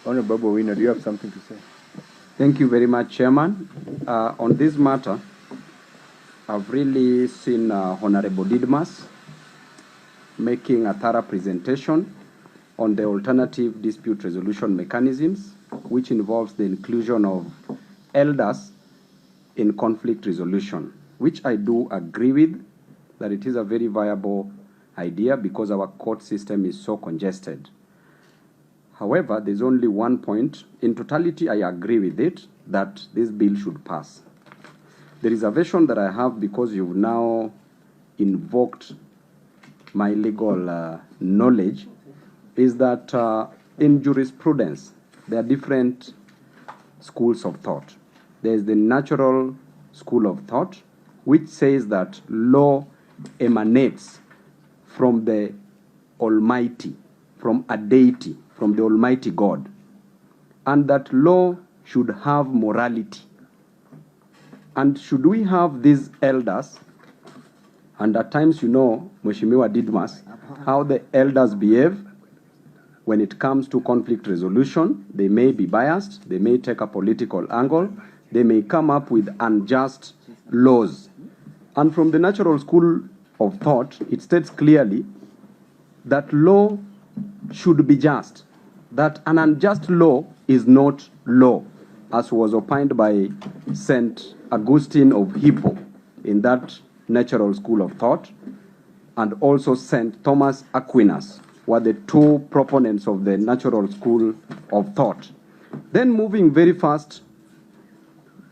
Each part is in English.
Honorable Babu Owino, do you have something to say? Thank you very much, Chairman. On this matter, I've really seen Honorable Didmas making a thorough presentation on the alternative dispute resolution mechanisms, which involves the inclusion of elders in conflict resolution, which I do agree with, that it is a very viable idea because our court system is so congested. However, there's only one point. In totality, I agree with it, that this bill should pass. The reservation that I have, because you've now invoked my legal knowledge, is that in jurisprudence, there are different schools of thought. There's the natural school of thought, which says that law emanates from the Almighty, from a deity, from the Almighty God, and that law should have morality. And should we have these elders, and at times, you know, Mheshimiwa Didmas, how the elders behave when it comes to conflict resolution. They may be biased, they may take a political angle, they may come up with unjust laws. And from the natural school of thought, it states clearly that law should be just, that an unjust law is not law, as was opined by St. Augustine of Hippo in that natural school of thought, and also St. Thomas Aquinas were the two proponents of the natural school of thought. Then moving very fast,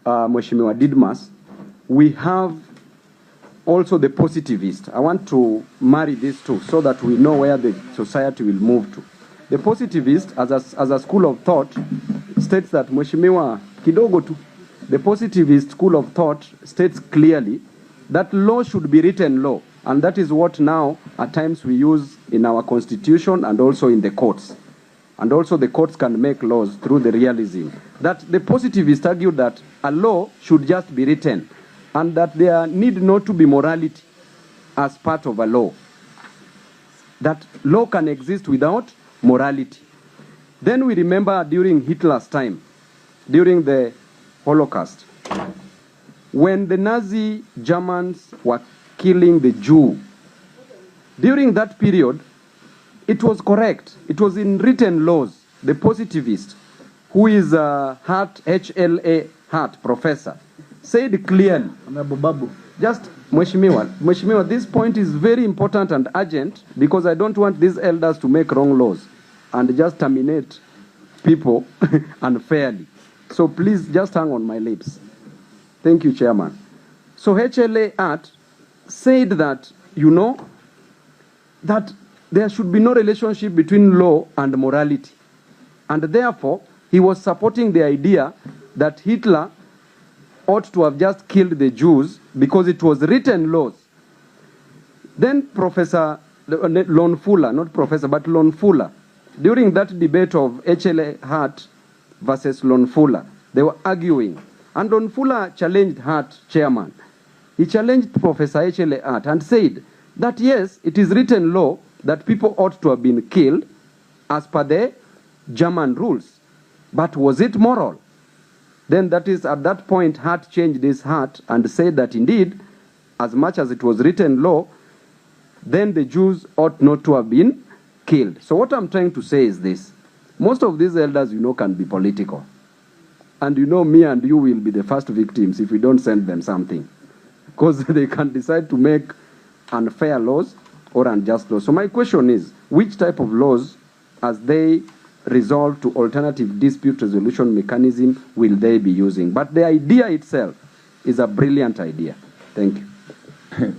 Mheshimiwa Didmas, we have also the positivist. I want to marry these two so that we know where the society will move to. The positivist, as a school of thought, states that Mheshimiwa kidogo tu. The positivist school of thought states clearly that law should be written law, and that is what now at times we use in our constitution and also in the courts. And also the courts can make laws through the realism. That the positivists argue that a law should just be written, and that there need not to be morality as part of a law. That law can exist without morality. Then we remember during Hitler's time, during the Holocaust, when the Nazi Germans were killing the Jew, during that period, it was correct. It was in written laws. The positivist, who is a HLA Hart professor, said clearly, Babu, just Mheshimiwa, this point is very important and urgent because I don't want these elders to make wrong laws and just terminate people unfairly. So please just hang on my lips. Thank you, Chairman. So HLA Hart said that, you know, that there should be no relationship between law and morality. And therefore, he was supporting the idea that Hitler ought to have just killed the Jews because it was written laws. Then Professor Lon Fuller, not Professor, but Lon Fuller, during that debate of HLA Hart versus Lon Fuller, they were arguing. And Lon Fuller challenged Hart, Chairman. He challenged Professor HLA Hart and said that yes, it is written law that people ought to have been killed as per the German rules. But was it moral? Then that is at that point Hart changed his heart and said that indeed, as much as it was written law, then the Jews ought not to have been killed. So what I'm trying to say is this. Most of these elders, you know, can be political. And you know, me and you will be the first victims if we don't send them something. Because they can decide to make unfair laws or unjust laws. So my question is, which type of laws, as they resolve to alternative dispute resolution mechanism, will they be using? But the idea itself is a brilliant idea. Thank you.